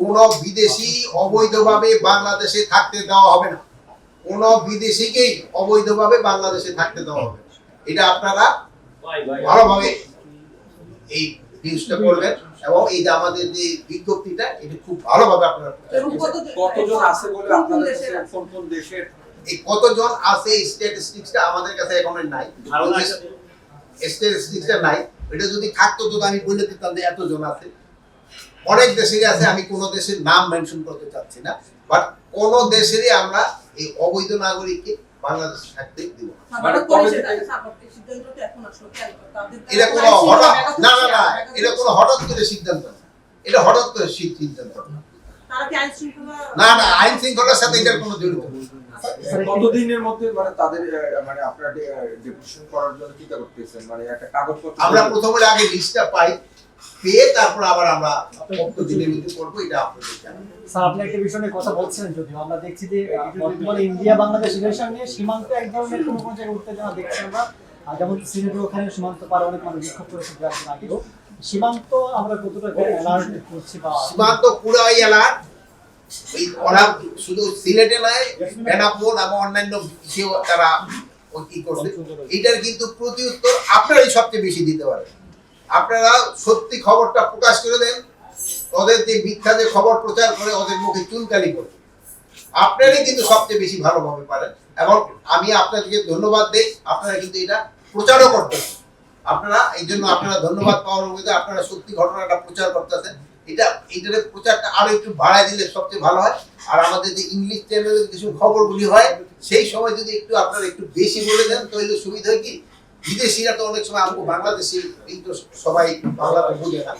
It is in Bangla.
কোন বিদেশি অবৈধভাবে বাংলাদেশে থাকতে দেওয়া হবে না। কোন বিদেশিকেই অবৈধভাবে বাংলাদেশে থাকতে দেওয়া হবে না। এটা আপনারা ভালোভাবে এই নিউজটা করবেন এবং এই যে আমাদের যে বিজ্ঞপ্তিটা এটা খুব ভালোভাবে আপনারা কতজন আছে বলে আপনাদের কাছে কোন দেশের এই কতজন আছে এই স্ট্যাটিস্টিক্সটা আমাদের কাছে এখন নাই, স্ট্যাটিস্টিক্সটা নাই। এটা যদি থাকতো তো আমি বলে দিতাম যে এতজন আছে। অনেক দেশেরই আছে, আমি কোন দেশের নাম মেনশন করতে চাচ্ছি না, বাট কোন দেশেরই আমরা এই অবৈধ নাগরিককে বাংলাদেশে থাকতে দিব না। মানে এটা কোনো হঠাৎ না না না এটা কোনো হঠাৎ করে সিদ্ধান্ত না, এটা হঠাৎ করে সিদ্ধান্ত না। না না আইন শৃঙ্খলার সাথে এটার কোনো জড়িত নেই। কতদিনের মধ্যে মানে তাদের মানে আপনারা ডেপুটেশন করার জন্য চিন্তা করতেছেন, মানে একটা কাগজপত্র আমরা প্রথমে আগে লিস্টটা পাই, পেয়ে তারপর আবার আমরা কতদিনের মধ্যে করব এটা আপনাদের জানাবো। স্যার আপনি একটা বিষয় নিয়ে কথা বলছিলেন, যদিও আমরা দেখছি যে বর্তমানে ইন্ডিয়া বাংলাদেশ রিলেশন নিয়ে সীমান্তে এক ধরনের কোনো জায়গায় উত্তেজনা দেখছি আমরা। যেমন সিলেটের ওখানে সীমান্ত পারে অনেক মানুষ বিক্ষোভ করেছে কয়েকদিন আগেও। সীমান্ত আমরা কতটা অ্যালার্ট করছি বা সীমান্ত পুরাই অ্যালার্ট। এই ওরা শুধু সিলেটে নয়, বেনাপোল এবং অন্যান্য কেউ তারা কি করছে এটার কিন্তু প্রতি উত্তর আপনারাই সবচেয়ে বেশি দিতে পারেন। আপনারা সত্যি খবরটা প্রকাশ করে দেন, ওদের যে মিথ্যা যে খবর প্রচার করে ওদের মুখে চুনকালি করে, আপনারাই কিন্তু সবচেয়ে বেশি ভালোভাবে পারেন। এবং আমি আপনাদেরকে ধন্যবাদ দেই, আপনারা কিন্তু এটা প্রচারও করতেছেন। আপনারা এই জন্য আপনারা ধন্যবাদ পাওয়ার মধ্যে আপনারা সত্যি ঘটনাটা প্রচার করতেছেন। এটার প্রচারটা আরো একটু বাড়ায় দিলে সবচেয়ে ভালো হয়। আর আমাদের যে ইংলিশ চ্যানেলে কিছু খবরগুলি হয় সেই সময় যদি একটু আপনারা একটু বেশি বলে দেন তাহলে সুবিধা হয় কি, বিদেশিরা তো অনেক সময় আমাকে বাংলাদেশি কিন্তু সবাই বাংলাতে বুঝে না।